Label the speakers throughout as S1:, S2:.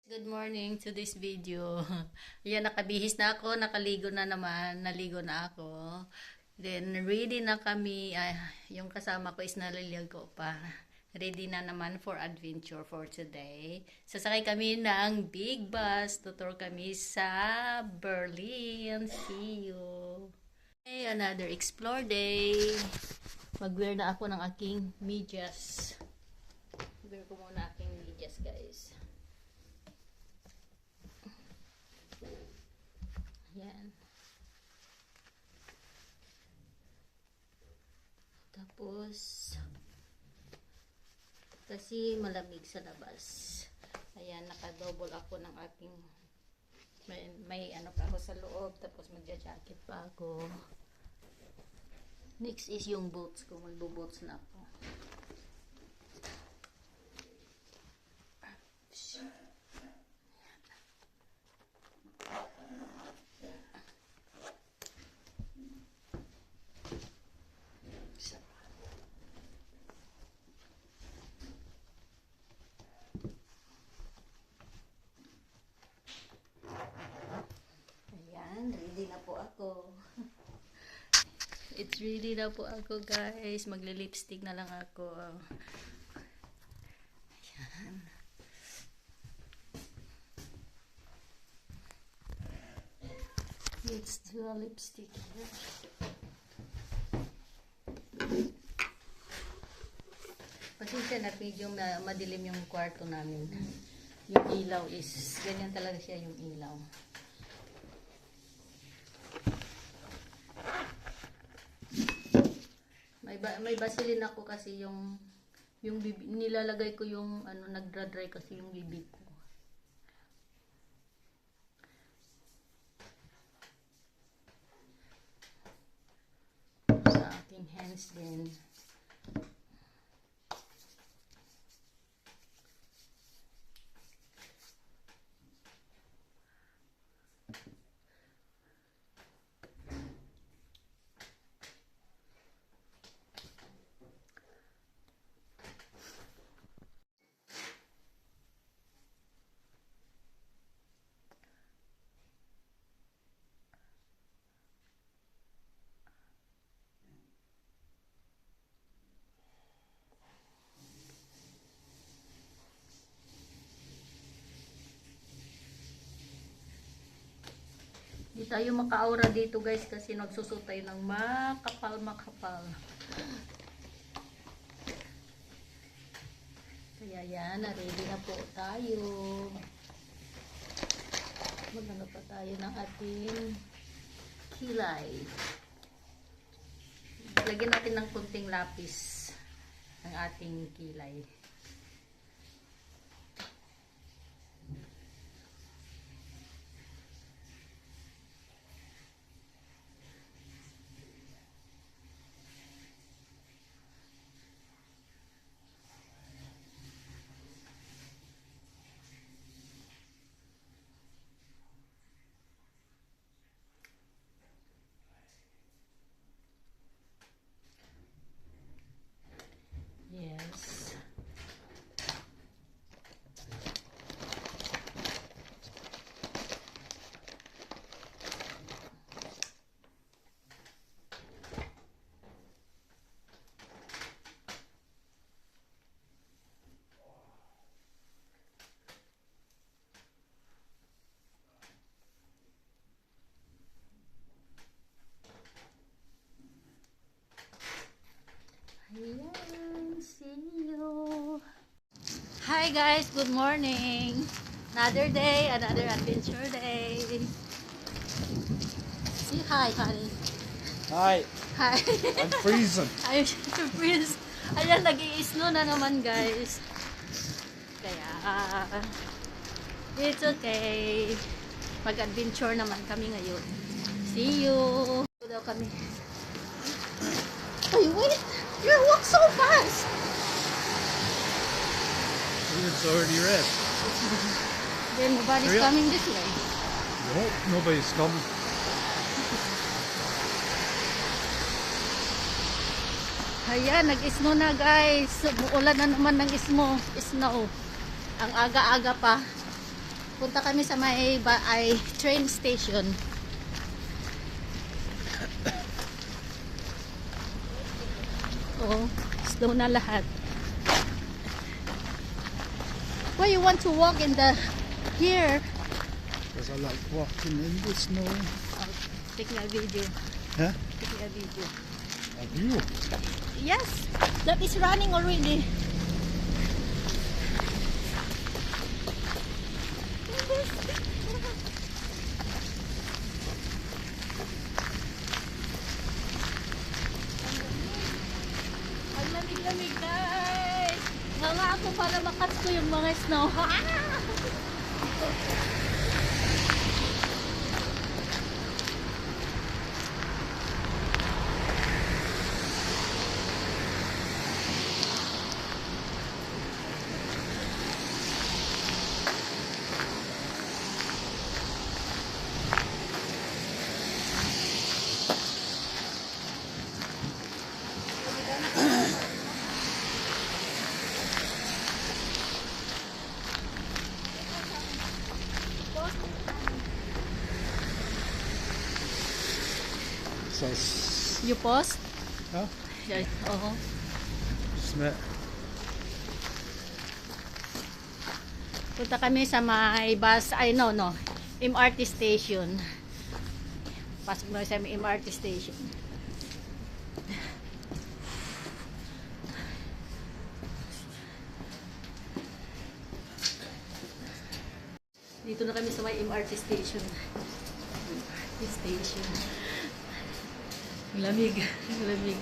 S1: Good morning to this video. Yan, nakabihis na ako, nakaligo na naman, naligo na ako. Then, ready na kami. Yung kasama ko is naliligo pa. Ready na naman for adventure for today. Sasakay kami ng big bus. Tutor kami sa Berlin. See you. Okay, another explore day. Mag-wear na ako ng aking medyas. Wear ko muna aking medyas, guys. Yan. Tapos, kasi malamig sa labas. Ayan, nakadouble ako ng aking, may ano pa ako sa loob, tapos magja-jacket pa ako. Next is yung boots ko, magbo-boots na ako. Ready na po ako. It's ready na po ako, guys. Magle-lipstick na lang ako. Ayan. Let's do a lipstick here. Pasensya na, medyo madilim yung kwarto namin. Yung ilaw is, ganyan talaga siya yung ilaw. May Vaseline ako kasi yung bibig, nilalagay ko yung ano, nagdra-dry kasi yung bibig ko. Sa aking hands din. Di tayo maka-aura dito, guys, kasi nagsusot tayo ng makapal. Kaya yan, ready na po tayo. Maghanap pa tayo ng ating kilay. Lagyan natin ng kunting lapis ang ating kilay. Yes. Ayan, see you. Hi guys, good morning. Another day, another adventure day. Say hi, honey.
S2: Hi,
S1: Hi.
S2: I'm freezing.
S1: I'm surprised. Ayan, nag-i-snow na naman, guys. Kaya, it's okay. Mag-adventure naman kami ngayon. See you. Ito daw kami. Ay, wait! You walk so fast!
S2: It's already red.
S1: Then nobody's
S2: Hurry up.
S1: coming this way.
S2: No, nobody's coming.
S1: Ayan, nag-snow na, guys. Ulan na naman ng snow. Ang aga-aga pa. Punta kami sa may ay train station. Oh, slow na lahat. Why you want to walk in the here?
S2: Because I like walking in the snow.
S1: Oh, take me a video.
S2: Huh?
S1: Take me a video.
S2: A view.
S1: Yes, that is running already. Ang lamig-lamig, guys. Nga ako para makats ko yung mga snow.
S2: So,
S1: You post?
S2: huh?
S1: Yes. Oo.
S2: Smell.
S1: Punta kami sa may bus, ay no, MRT station. Pasok na sa may MRT station. Dito na kami sa may MRT station. MRT station. Lamig, lamig.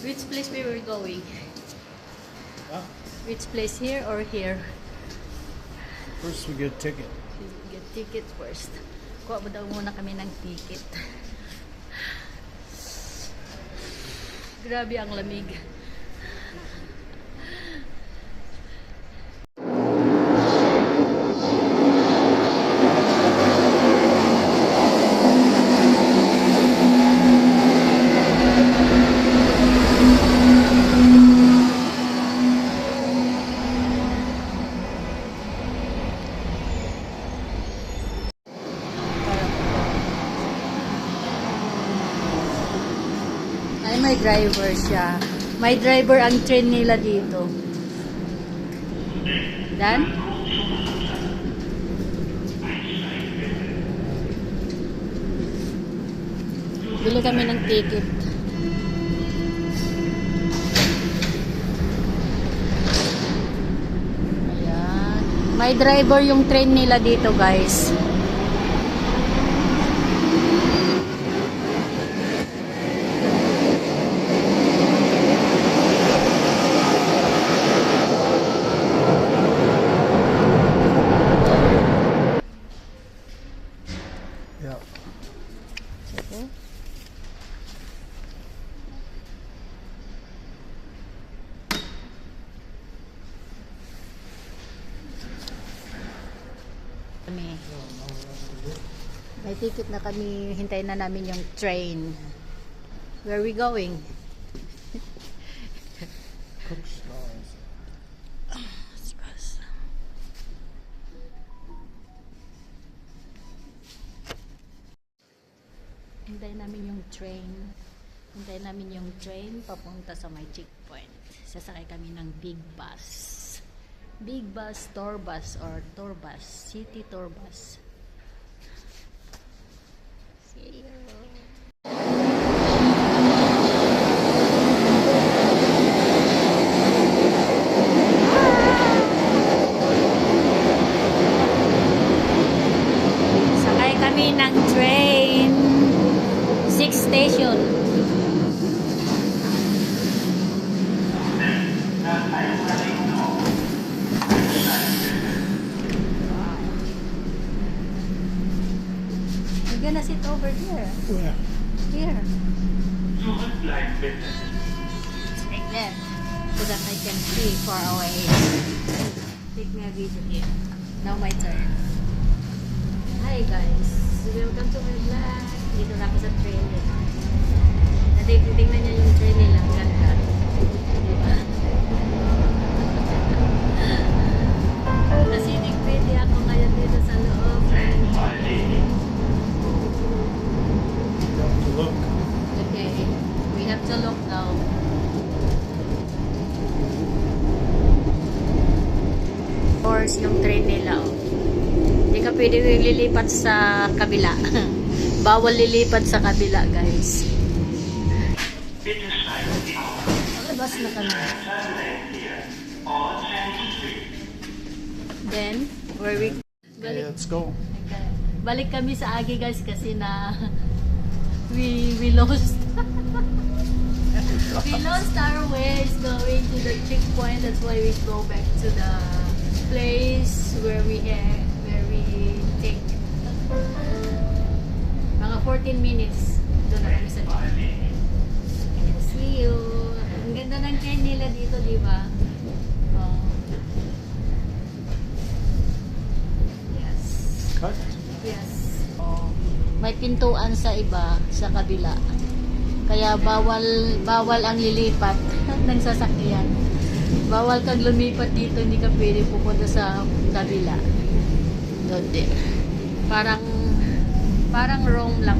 S1: Which place we were going?
S2: Huh?
S1: Which place, here or here?
S2: First we get a ticket.
S1: Get ticket first. Kuha mo daw muna kami ng ticket. Grabe ang lamig. Ay, may driver siya. May driver ang train nila dito. Dan? Bili kami ng ticket. Ayan. May driver yung train nila dito, guys.
S2: Yeah.
S1: Okay. Kami. May ticket na kami. Hintayin na namin yung train. Where are we going?
S2: Cook's Stars.
S1: Hintayin namin yung train. Hintayin namin yung train papunta sa may checkpoint. Sasakay kami ng big bus. Big bus, tour bus, or tour bus. City tour bus. See you. Sakay kami ng train. 6 station. We're gonna sit over there.
S2: Where?
S1: Here. Like that. So that I can see far away. Take me a video here. Now my turn. Hi guys. Welcome to my vlog. Dito na ako sa train nila. Tingnan niya yung train nila. Ang ganda. Diba? Kasi pwede ako ngayon dito hours yung train nila. Oh. Hindi ka pwede lilipat sa kabila. Bawal lilipat sa kabila, guys. Labas na kami. Then, where we...
S2: Okay, let's go.
S1: Balik kami sa Agi, guys, kasi na we lost. We lost our ways going to the checkpoint. That's why we go back to the place where we take mga 14 minutes. Doon na kami sa checkpoint. See you. Ang ganda ng train nila dito, di ba? Oh. Yes.
S2: Cut.
S1: Yes. Oh. May pintuan sa iba, sa kabila. Kaya bawal ang lilipat ng sasakyan. Bawal kang lumipat dito, hindi ka pwede pupunta sa kabila. Doon din. Parang Rome lang.